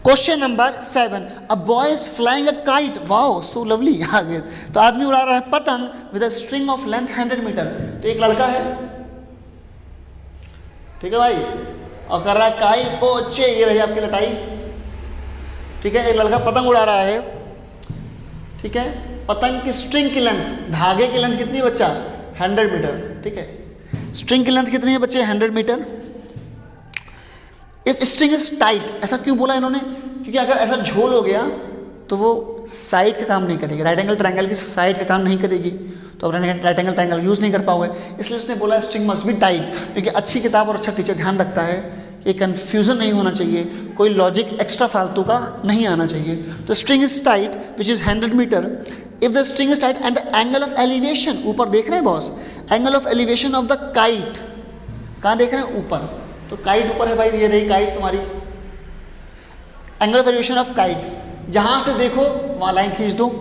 Question number 7, a boy is flying a kite, wow so lovely. आगे तो आदमी उड़ा रहा है पतंग with a string of length 100 metre. तो एक लड़का है, ठीक है भाई, और कर रहा है काइट को अच्छे, ये रही आपकी लटाई, ठीक है। एक लड़का पतंग उड़ा रहा है, ठीक है। पतंग की स्ट्रिंग की लेंथ, धागे की लेंथ कितनी है बच्चा? 100 मीटर, ठीक है। स्ट्रिंग की लेंथ कितनी है बच्चे? 100 metre. If string is tight, ऐसा क्यों बोला इन्होंने? क्योंकि अगर ऐसा झोल हो गया तो वो साइड का काम नहीं करेगी, राइट एंगल ट्रायंगल की साइड का काम नहीं करेगी, तो आप राइट एंगल ट्रायंगल यूज नहीं कर पाओगे। इसलिए उसने बोला स्ट्रिंग मस्ट बी टाइट, क्योंकि अच्छी किताब और अच्छा टीचर ध्यान रखता है कि कंफ्यूजन नहीं होना चाहिए, कोई लॉजिक एक्स्ट्रा फालतू का नहीं आना चाहिए। तो string is tight which is 100 metre. If the string is tight and the angle of elevation, ऊपर देख रहे हैं boss, angle of elevation of the kite, कहाँ देख रहे हैं? ऊपर। तो काइट ऊपर है भाई, ये रही काइट तुम्हारी। Angle of elevation of kite, जहां से देखो वहां लाइन खींच दो,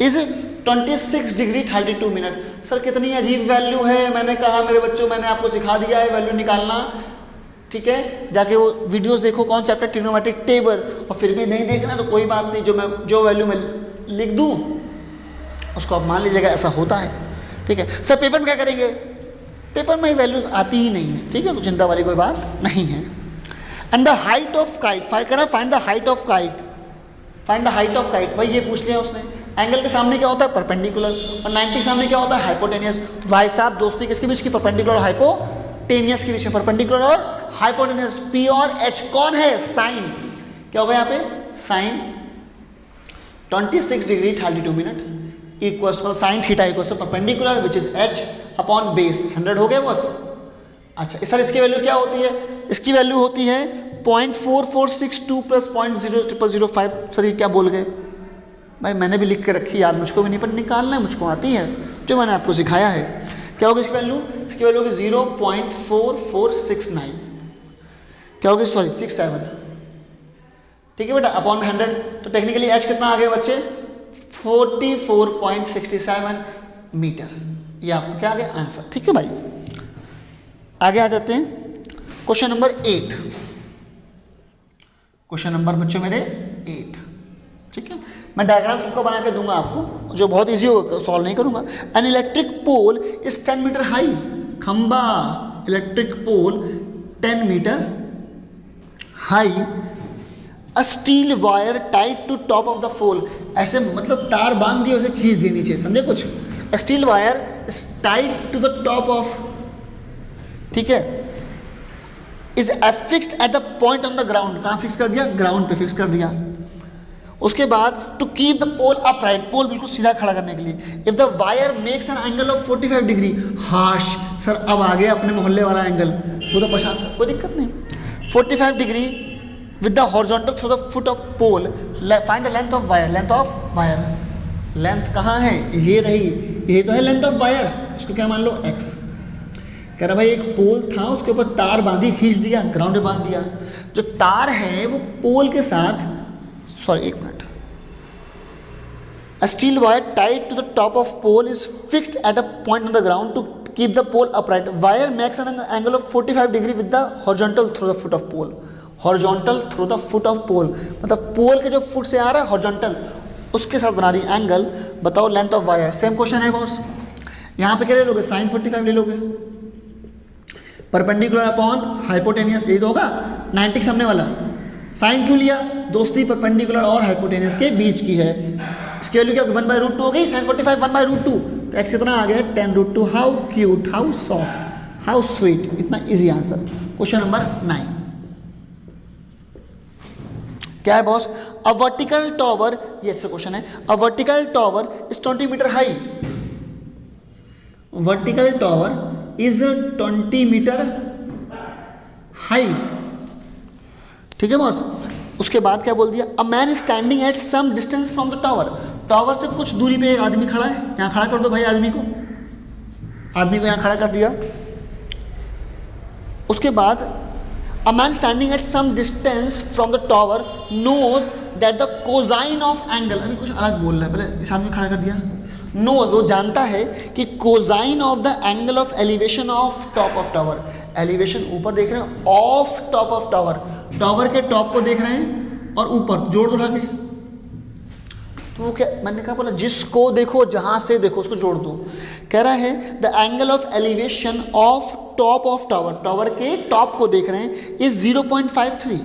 इज 26 डिग्री 32 मिनट। सर कितनी अजीब वैल्यू है, मैंने कहा मेरे बच्चों, मैंने आपको सिखा दिया है वैल्यू निकालना, ठीक है। जाके वो वीडियोस देखो, कौन चैप्टर? Trigonometric table. और फिर भी नहीं देखना तो कोई बात नहीं, जो वैल्यू मैं लिख दूं उसको आप मान लीजिएगा, ऐसा होता है, ठीक है। सर पेपर में क्या करेंगे? पेपर में वैल्यूज आती ही नहीं है, ठीक है, तो चिंता वाली कोई बात नहीं है। And the height of kite, find the height of kite, find the height of kite. भाई ये पूछ लिया उसने। एंगल के सामने क्या होता है? परपेंडिकुलर, और 90 के सामने क्या होता है? हाइपोटेनियस। तो भाई साहब दोस्ती किसके बीच की? परपेंडिकुलर और हाइपोटेनियस के बीच में, परपेंडिकुलर और हाइपोटेनियस। पी और एच कौन है? साइन। क्या होगा यहाँ पे? Sine 26 degree 32 minute equal sine theta equal perpendicular which is H upon base 100 हो गया वो। अच्छा सर इसकी वैल्यू क्या होती है? इसकी वैल्यू होती है 0.4462 प्लस 0.00005। सर ये क्या बोल गए? भाई मैंने भी लिख के रखी याद, मुझको भी नहीं पर निकालना है, मुझको आती है, जो मैंने आपको सिखाया है। क्या होगी इसकी वैल्यू? इसकी वैल्यू होगी 0.4469, क्या होगी? सॉरी 67, ठीक है बेटा, अपॉन 100। तो टेक्निकली एच कितना आ गया बच्चे? 44.67 मीटर। ये आपको क्या आ गया? आंसर, ठीक है भाई। आगे आ जाते हैं क्वेश्चन नंबर 8। क्वेश्चन नंबर बच्चों मेरे 8, ठीक है। मैं डायग्राम सबको बना के दूंगा आपको, जो बहुत इजी होगा, सॉल्व नहीं करूंगा। An electric pole is 10 metre high, खंबा electric pole 10 metre high, a steel wire tied to top of the pole. ऐसे मतलब तार बांध दिए, उसे खींच दिए नीचे, समझे कुछ? Steel wire is tied to the top of, ठीक है, is fixed at the point on the ground. कहाँ फिक्स कर दिया? ग्राउंड पे फिक्स कर दिया। उसके बाद to keep the pole upright, pole बिल्कुल सीधा खड़ा करने के लिए। If the wire makes an angle of 45 degree, हाश सर अब आ गया अपने मोहल्ले वाला एंगल, वो तो परेशान, कोई दिक्कत नहीं। 45 degree with the horizontal through the foot of pole, find the length of wire. Length of wire, length कहाँ है? ये रही, ये तो है लेंथ ऑफ वायर, इसको क्या मान लो? एक्स। कह रहा भाई एक पोल था, उसके ऊपर तार बांधी, खींच दिया, ग्राउंड पे बांध दिया। जो तार है वो पोल के साथ, सॉरी एक minute, a steel wire tied to the top of pole is fixed at a point on the ground to keep the pole upright. Wire makes an angle of 45 degree with the horizontal through the foot of pole. Horizontal through the foot of pole मतलब pole के जो foot से आ रहा है horizontal, उसके साथ बना रही एंगल। बताओ length of wire. Same question है बॉस, यहाँ पे क्या ले लोगे? साइन 45 ले लोगे, परपेंडिकुलर अपॉन हाइपोटेनियस, यही तो होगा 90 के सामने वाला। साइन क्यों लिया? दोस्ती परपेंडिकुलर और हाइपोटेनियस के बीच की है। इसकी वैल्यू क्या होगी? 1/√2 हो गई। साइन 45 1/√2, तो एक्स कितना आ गया? 10√2। How cute, how soft, how sweet, इतना इजी आंसर। क्वेश्चन नंबर 9 क्या है बॉस? अ वर्टिकल टॉवर, ये अच्छा क्वेश्चन है। A vertical tower is 20 metre high. Vertical tower is 20 metre high, ठीक है बॉस। उसके बाद क्या बोल दिया? A man standing at some distance from the tower. Tower से कुछ दूरी पे एक आदमी खड़ा है, यहाँ खड़ा कर दो भाई आदमी को, आदमी को यहाँ खड़ा कर दिया। उसके बाद a man standing at some distance from the tower knows that the cosine of angle, अभी कुछ अलग बोल रहा है, पहले इस आदमी खड़ा कर दिया। नोज, वो जानता है कि cosine of the angle of elevation of top of tower. Elevation ऊपर देख रहे हैं, of top of tower, tower के टॉप को देख रहे हैं, और ऊपर जोड़ दो ढाके, तो वो क्या, मैंने कहा बोला जिसको देखो जहां से देखो उसको जोड़ दो। कह रहा है the angle of elevation of top of tower, tower के टॉप को देख रहे हैं, इज 0.53।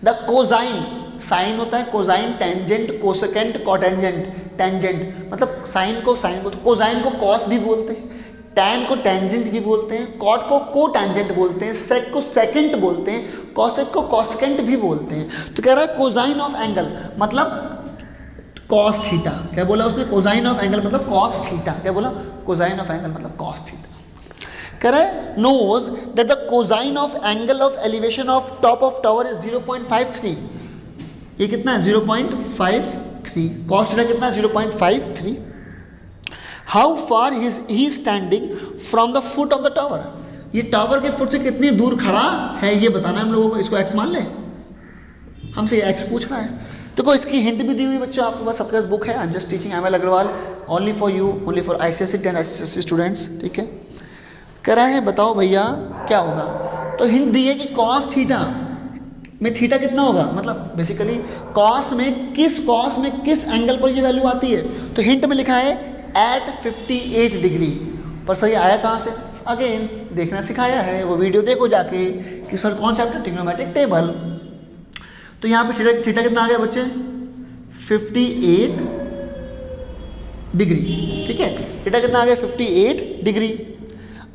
द कोसाइन, साइन होता है cosine, tangent, cosecant, cotangent. Tangent मतलब साइन को साइन बोलते हैं, कोसाइन को कॉस भी बोलते हैं, टैन को टेंजेंट भी बोलते हैं, कॉट को कोटेंजेंट बोलते हैं, सेक को सेकेंट बोलते हैं, कॉसेक को कॉसकेंट भी बोलते हैं। तो कह रहा है कोसाइन ऑफ एंगल मतलब कॉस थीटा। क्या बोला उसने, कोसाइन ऑफ एंगल मतलब कॉस थीटा। क्या बोला, कोसाइन ऑफ एंगल मतलब कॉस थीटा। कह रहा है knows that the cosine of angle of elevation of top of tower is 0.53। ये कितना है 0.53, कॉस थीटा कितना है 0.53। How far he standing from the foot of the tower, ये टावर के फुट से कितनी दूर खड़ा है ये बताना है हम लोगों को। इसको एक्स मान ले, हमसे ये एक्स पूछ रहा है। देखो इसकी हिंट भी दी हुई बच्चों, आपके पास सबके पास बुक है। I am just teaching M L Agarwal only for you, only for ICSE 10 SSC students, ठीक है। कह रहा है बताओ भैया क्या होगा, तो हिंट दी है कि कॉस थीटा में थीटा कितना होगा, मतलब बेसिकली कॉस में किस एंगल पर ये वैल्यू आती है। तो हिंट में लिखा है एट 58 डिग्री। पर सर ये आया कहाँ से, अगेन देखना सिखाया है, वो वीडियो देखो जाके कि सर कौन चैप्टर, ट्रिग्नोमेट्रिक टेबल। तो यहाँ पे थीटा कितना आ गया बच्चे 58 डिग्री, ठीक है। थीटा कितना आ गया 58 डिग्री।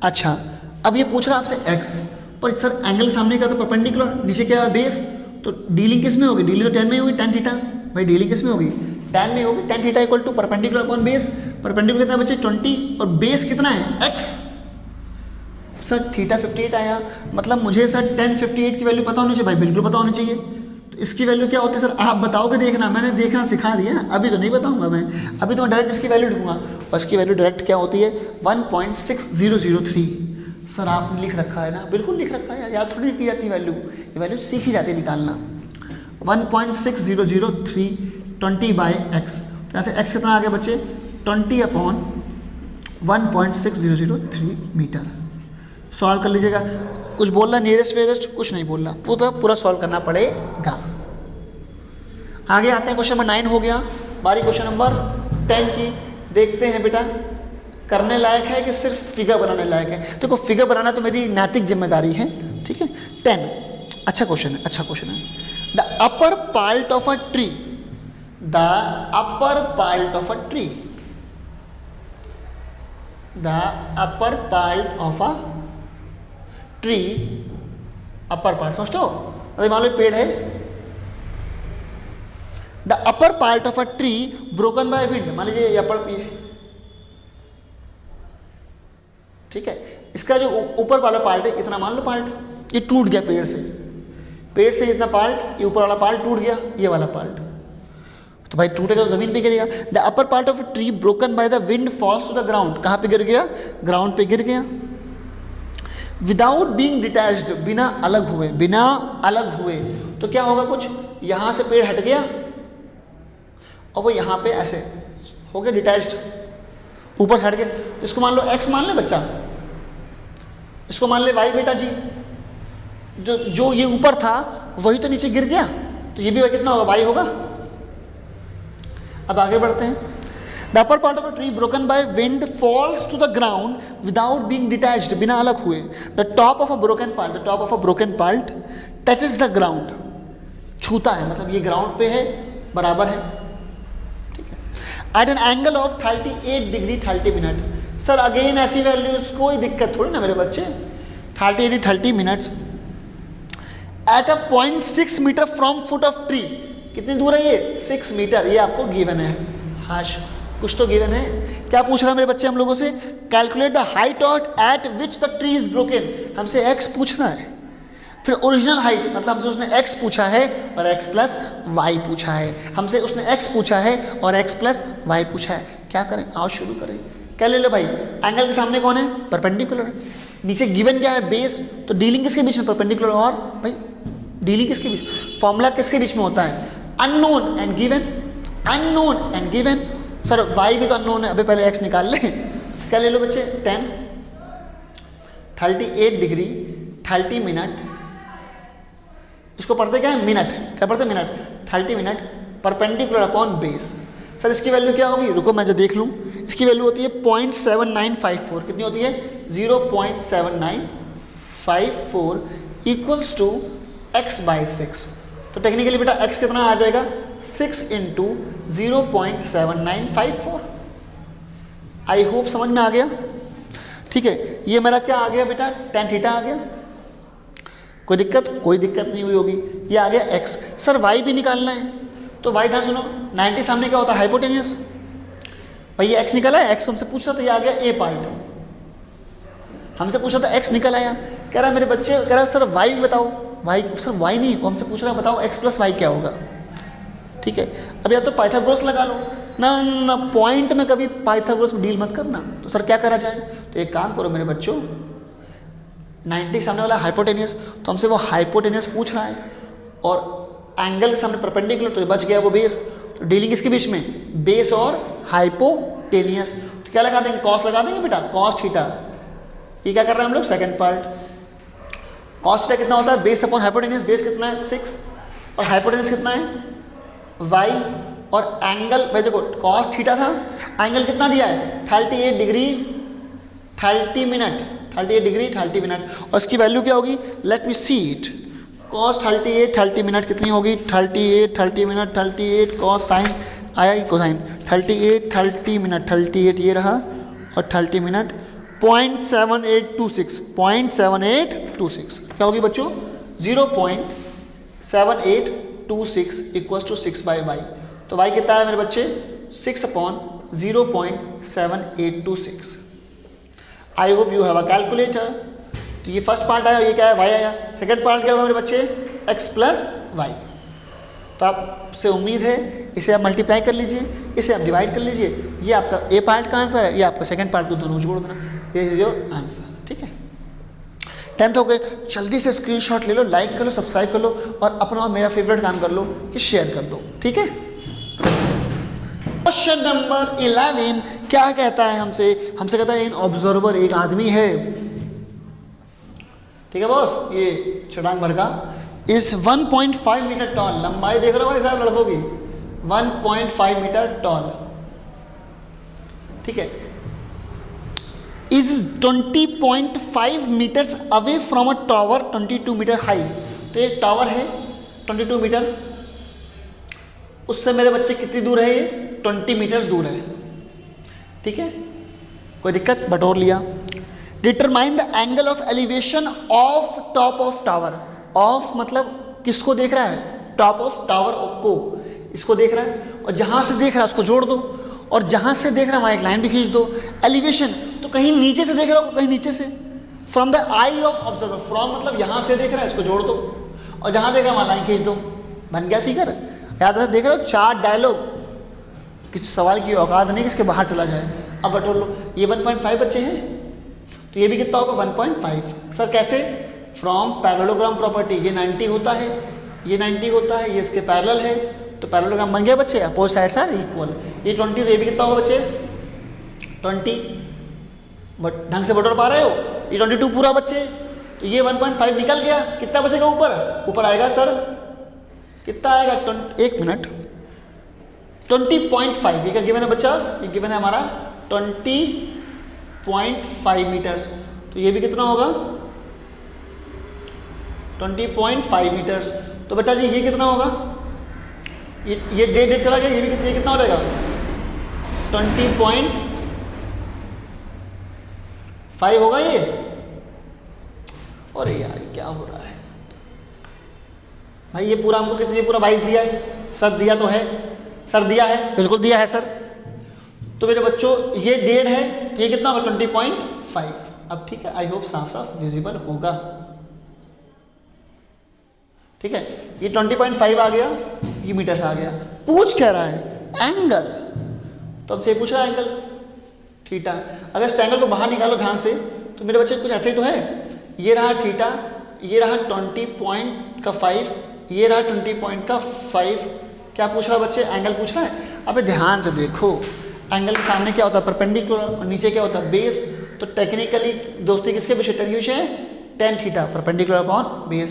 अच्छा अब ये पूछ रहा है आपसे एक्स, पर सर एंगल सामने का तो परपेंडिकुलर, नीचे क्या है बेस, तो डीलिंग किस में होगी, डीलिंग तो 10 में होगी, tan थीटा। भाई डीलिंग किस में होगी, tan में होगी। tan theta equal to perpendicular upon base, perpendicular कितना है बच्चे 20 और बेस कितना है x। सर थीटा 58 आया, मतलब मुझे सर tan 58 की वैल्यू पता होनी चाहिए। भाई बिल्कुल पता होनी चाहिए। तो इसकी वैल्यू क्या होती है सर, आप बताओगे देखना, मैंने देखना सिखा दिया, अभी तो नहीं बताऊंगा मैं, अभी तो मैं डायरेक्ट इसकी वैल्यू लिखूंगा। और इसकी वैल्यू डायरेक्ट क्या होती है 1.6003। सर आपने लिख रखा है ना, बिल्कुल लिख रखा है, याद थोड़ी की जाती वैल्यू, ये वैल्यू सीखी जाती है निकालना। 1.6003 20/x, तो ऐसे x कितना आ गया बच्चे 20/1.6003 मीटर। सॉल्व कर लीजिएगा। कुछ बोल रहा नियरेस्ट वेरेस्ट, कुछ नहीं बोल रहा, पूरा सॉल्व करना पड़ेगा। आगे आते हैं, क्वेश्चन नंबर 9 हो गया, बारी क्वेश्चन नंबर 10 की। देखते हैं बेटा करने लायक है कि सिर्फ फिगर बनाने लायक है। देखो फिगर बनाना तो मेरी नैतिक जिम्मेदारी है, ठीक है। 10 अच्छा क्वेश्चन है, अच्छा क्वेश्चन है। The upper part of a tree, the upper part of a tree, the upper part of a tree, upper part समझते हो, अरे मान लो पेड़ है। The upper part of a tree broken by wind, मान लीजिए ये अपर, ठीक है। इसका जो ऊपर वाला पार्ट है, इतना मान लो पार्ट, ये टूट गया पेड़ से इतना पार्ट, ये ऊपर वाला पार्ट टूट गया, ये वाला पार्ट, तो भाई टूटेगा तो जमीन पे गिरेगा। The upper part of a tree broken by the wind falls to the ground, कहाँ पे गिर गया, ग्राउंड पे गिर गया। विदाउट बीइंग डिटैच्ड, बिना अलग हुए, तो क्या होगा, कुछ यहां से पेड़ हट गया और वो यहां पे ऐसे हो गया डिटैच्ड, ऊपर से हट गया। इसको मान लो x मान ले बच्चा, इसको मान ले y बेटा जी, जो ये ऊपर था वही तो नीचे गिर गया, तो ये भी कितना होगा y होगा। अब आगे बढ़ते हैं। The upper part of a tree broken by wind falls to the ground without being detached, बिना अलग हुए। The top of a broken part touches the ground, छूता है, मतलब ये ग्राउंड पे है, बराबर है, ठीक है। At an angle of 38 degree 30 minute. Sir again values वैल्यूज, कोई दिक्कत थोड़ी ना मेरे बच्चे, 30 minutes. At a 0.6 metre from foot of tree, कितनी दूर है ये 6 मीटर, ये आपको गिवन है। हाश कुछ तो गिवन है। क्या पूछ रहा है मेरे बच्चे हम लोगों से, calculate the height eight which the tree is broken, हमसे x पूछ रहा है। फिर ओरिजिनल हाइट, मतलब हमसे उसने x पूछा है और x प्लस वाई पूछा है, हमसे उसने x पूछा है और x प्लस वाई पूछा है। क्या करें, आओ शुरू करें। क्या ले लो भाई, एंगल के सामने कौन है, परपेंडिकुलर, नीचे गिवन क्या है बेस, तो डीलिंग किसके बीच में, परपेंडिकुलर और भाई डीलिंग किसके बीच, फॉर्मूला किसके बीच में होता है, unknown and given, unknown and given. Sir y भी तो अननोन है, अभी पहले x निकाल ले। क्या ले लो बच्चे 10, 38 डिग्री 30 मिनट, इसको पढ़ते क्या है मिनट, क्या पढ़ते minute, 30 minute perpendicular upon base. Sir इसकी वैल्यू क्या होगी, रुको मैं जो देख लूँ। इसकी वैल्यू होती है 0.7954, कितनी होती है 0.7954 इक्वल्स टू x/6। तो टेक्निकली बेटा x कितना आ जाएगा 6 इंटू 0.7954। आई होप समझ में आ गया। ठीक है, ये मेरा क्या आ गया बेटा tan थीटा आ गया। कोई दिक्कत नहीं हुई होगी। ये आ गया x। सर y भी निकालना है, तो y था सुनो 90 सामने क्या होता है हाइपोटेनियस। भाई ये x निकला है, x हमसे पूछ रहा था, ये आ गया a पार्ट। हमसे पूछ रहा था x निकल आया, कह रहा है मेरे बच्चे, कह रहा है सर y बताओ। y सर y नहीं, वो हमसे पूछ रहा है बताओ x प्लस y क्या होगा। ठीक है, अब या तो पाइथागोरस लगा लो ना, पॉइंट में कभी पाइथागोरस में डील मत करना। तो सर क्या करा जाए, तो एक काम करो मेरे बच्चों, 90 सामने वाला हाइपोटेनियस, तो हमसे वो हाइपोटेनियस पूछ रहा है और एंगल के सामने परपेंडिकुलर, तो बच गया वो बेस। तो डीलिंग किसके बीच में, बेस और हाइपोटेनियस। तो क्या लगा देंगे, कॉस लगा देंगे बेटा, कॉस थीटा। ये क्या कर रहे हैं हम लोग, सेकंड पार्ट। कॉस थीटा कितना होता है, बेस अपॉन हाइपोटेनियस। बेस कितना है 6 और हाइपोटेनियस कितना है y, और एंगल भाई देखो कॉस थीटा था, एंगल कितना दिया है 38 डिग्री 30 मिनट, 38 डिग्री 30 मिनट। और इसकी वैल्यू क्या होगी, let me see it. Cos 38 30 minute कितनी होगी, 38 30 मिनट 38 कॉस साइन आया ही कोसाइन 38 30 मिनट 38 ये रहा और 30 मिनट 0.7826 0.7826 क्या होगी बच्चों 0.7826 इक्वल्स टू 6/y। तो y कितना है मेरे बच्चे 6/0.7826। I hope you have a calculator. तो ये फर्स्ट पार्ट आया, ये क्या है y आया। सेकंड पार्ट क्या होगा मेरे बच्चे x प्लस वाई। तो आपसे उम्मीद है इसे आप मल्टीप्लाई कर लीजिए, इसे आप डिवाइड कर लीजिए। ये आपका ए पार्ट का आंसर है, ये आपका सेकंड पार्ट को दोनों जोड़ देना, ये इज योर आंसर। ठीक है, 10th हो गए, जल्दी से स्क्रीनशॉट ले लो, लाइक कर लो, सब्सक्राइब कर लो और अपना और मेरा फेवरेट काम कर लो कि शेयर कर दो। ठीक है, क्वेश्चन नंबर 11 क्या कहता है हमसे कहता है इन ऑब्जर्वर एक आदमी है, ठीक है बॉस, ये छटांग भर का, इस 1.5 मीटर टॉल, लंबाई देख रहे हो भाई साहब लड़कों की 1.5 मीटर टॉल। ठीक है, is 20.5 metres away from a tower 22 metre high. तो एक टावर है 22 मीटर, उससे मेरे बच्चे कितनी दूर है, ये 20 मीटर्स दूर है। ठीक है, कोई दिक्कत, बटोर लिया। Determine the angle of elevation of top of tower. Of मतलब किसको देख रहा है, टॉप ऑफ टावर को, इसको देख रहा है, और जहां से देख रहा है उसको जोड़ दो, और जहां से देख रहा है वहां एक लाइन भी खींच दो। एलिवेशन तो कहीं नीचे से देख रहा हो, कहीं नीचे से। From the I of observer, from मतलब यहां से देख रहा है इसको जोड़ दो, और जहां देख रहा है वहां लाइन खींच दो। बन गया फिगर। याद रख, देख रहे हो 4 डायलॉग, किसी सवाल की औकात नहीं किसके बाहर चला जाए। अब बटोर लो, ये 1.5 बच्चे हैं, तो ये भी कितना होगा 1.5। सर कैसे, फ्रॉम पैरेललोग्राम प्रॉपर्टी, ये 90 होता है, ये 90 होता है, ये इसके पैरेलल है, तो पैरेललोग्राम बन गया बच्चे, अपोजिट साइड्स आर इक्वल। ये 20, तो ये भी कितना होगा बच्चे 20, बट ढंग से बटोर पा रहे हो, ये 22 पूरा बच्चे, तो ये 1.5 निकल गया, कितना बचेगा ऊपर आएगा सर, कितना आएगा 1 मिनट 20.5, ये क्या गिवन है बच्चा, ये गिवन है हमारा 20.5 मीटर्स। तो ये भी कितना होगा 20.5 मीटर्स। तो बेटा जी ये कितना होगा, ये डेढ़ चला गया, ये भी ये कितना हो जाएगा 20.5 होगा ये। अरे यार क्या हो रहा है भाई, ये पूरा हमको कितने, पूरा 22 दिया है सर, दिया तो है सर, दिया है बिल्कुल दिया है सर। तो मेरे बच्चों ये डेढ़ है, ये कितना होगा 20.5। अब ठीक है, आई होप साफ साफ विजिबल होगा। ठीक है, ये 20.5 आ गया, ये मीटर्स आ गया। पूछ क्या रहा है एंगल, तो अब से पूछ रहा है एंगल थीटा। अगर इस एंगल को बाहर निकालो ध्यान से, तो मेरे बच्चे कुछ ऐसे ही तो है, ये रहा थीटा, ये रहा 20.5, ये रहा 20.5। क्या पूछ रहा है बच्चे, एंगल पूछ रहा है। अब ध्यान से देखो, एंगल के सामने क्या होता है परपेंडिकुलर, और नीचे क्या होता है बेस। तो टेक्निकली दोस्ती किसके विषय, टेन के विषय है, tan theta perpendicular upon base.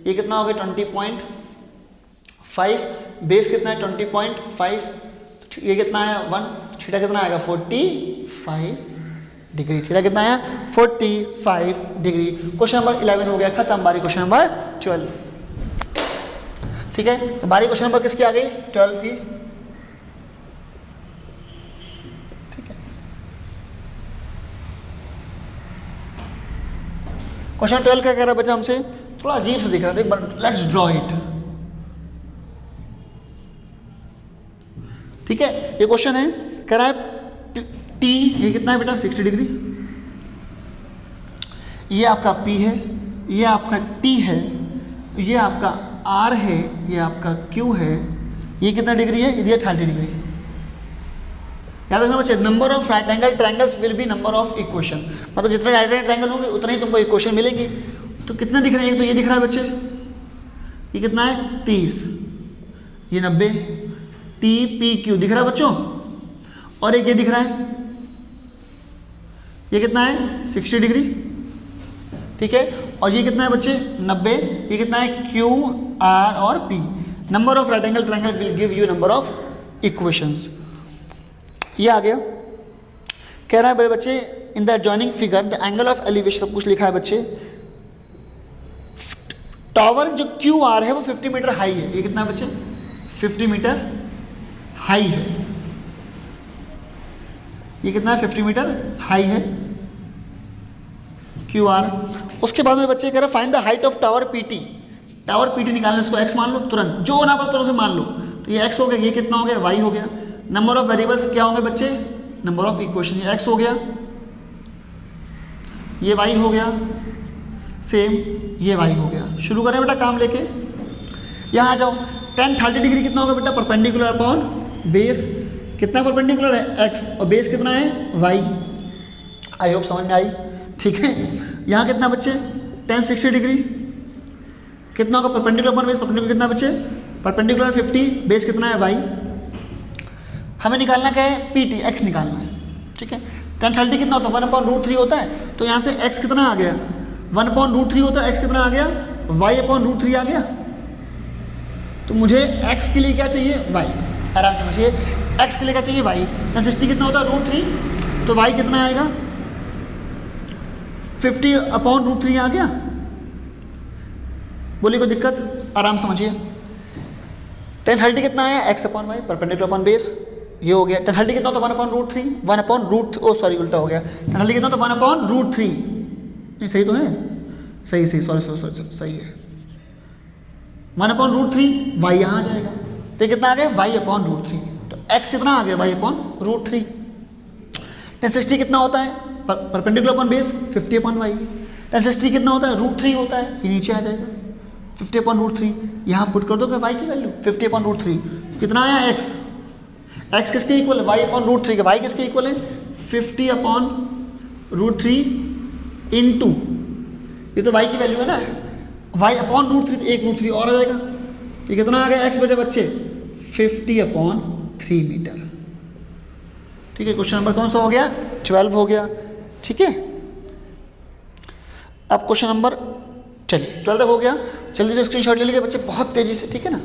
ये कितना हो गया 20.5, बेस कितना है 20.5, ये कितना है 1, थीटा कितना आएगा 45 डिग्री, थीटा कितना आया 45 डिग्री। क्वेश्चन नंबर 11 हो गया खत्म, बारी क्वेश्चन नंबर 12। ठीक है, तो बारी क्वेश्चन नंबर किसकी आ गई 12 की। ठीक है, क्वेश्चन 12 क्या कह रहा है बच्चा हमसे, थोड़ा अजीब से दिख रहा है, लेट्स ड्रॉ इट। ठीक है, ये क्वेश्चन है, कह रहा है टी, ये कितना है बेटा 60 डिग्री, ये आपका P है, ये आपका T है, ये आपका R है, ये आपका Q है, ये कितना डिग्री है, ये 30 डिग्री। याद रखना बच्चे, number of right angle triangles will be number of equation, मतलब जितने राइट एंगल ट्रायंगल होंगे उतना ही तुमको इक्वेशन मिलेगी। तो कितना दिख रहा है, एक तो ये दिख रहा है बच्चे, ये कितना है 30, ये 90, TPQ दिख रहा है बच्चों, और एक ये दिख रहा है, ये कितना है 60 डिग्री। ठीक है, और ये कितना है बच्चे 90, ये कितना है QR और P। Number of right angle triangle will give you number of equations. ये आ गया, कह रहा है बड़े बच्चे in the adjoining figure the angle of elevation, सब कुछ लिखा है बच्चे। टावर जो QR है वो 50 मीटर हाई है, ये कितना है बच्चे 50 मीटर हाई है, ये कितना है 50 मीटर हाई है QR। उसके बाद में बच्चे कह रहे find the height of tower PT, tower PT निकालने, इसको x मान लो तुरंत, जो ना पता तुरंत से मान लो, तो ये x हो गया, ये कितना हो गया y हो गया। नंबर ऑफ वेरिएबल्स क्या होंगे बच्चे, नंबर ऑफ इक्वेशन, ये x हो गया, ये y हो गया, सेम ये y हो गया। शुरू करें बेटा काम लेके, यहाँ आ जाओ। tan 30 डिग्री कितना होगा बेटा, परपेंडिकुलर अपॉन बेस, कितना परपेंडिकुलर है x, और बेस कितना है y। आई होप समझ में आई। ठीक है, यहाँ कितना बच्चे tan 60 डिग्री कितना होगा, परपेंडिकुलर अपॉन बेस, परपेंडिकुलर कितना बच्चे परपेंडिकुलर 50, बेस कितना है y। हमें निकालना क्या है PT, x निकालना है। ठीक है, tan 30 कितना होता है 1/√3 होता है, तो यहाँ से x कितना आ गया 1/√3 होता है, x कितना आ गया y/√3 आ गया। तो मुझे x के लिए क्या चाहिए y, आराम से समझिए, x के लिए क्या चाहिए y। tan 60 कितना होता है √3, तो y कितना आएगा 50/√3 आ गया। बोलिए कोई दिक्कत, आराम समझिए। tan 30 कितना आया x/y, परपेंडिकुलर अपॉन बेस, ये हो गया। tan 30 कितना होता है 1/√3, 1/√, ओ सॉरी उल्टा हो गया, tan 30 कितना होता है 1/√3, नहीं सही तो है, सही सॉरी सही है, 1/√3, y यहाँ आ जाएगा, तो कितना आ गया y/√3, तो x कितना आ गया y/√3। tan 60 कितना होता है perpendicular upon base 50/y, tan 60 कितना होता है √3 होता है, ये नीचे आ जाएगा 50/√3, यहाँ पुट कर दो y की वैल्यू 50/√3, कितना आया x किसके इक्वल है y/√3 के, y किसके इक्वल है 50/√3 इंटू, ये तो y की वैल्यू है ना, y/√3 एक √3 और आ जाएगा, ये कितना आ गया x बेटे बच्चे 50/3 मीटर। ठीक है, क्वेश्चन नंबर कौन सा हो गया 12 हो गया। ठीक है, अब क्वेश्चन नंबर, चलिए 12 तक हो गया, जल्दी से स्क्रीनशॉट ले लीजिए बच्चे बहुत तेजी से, ठीक है ना।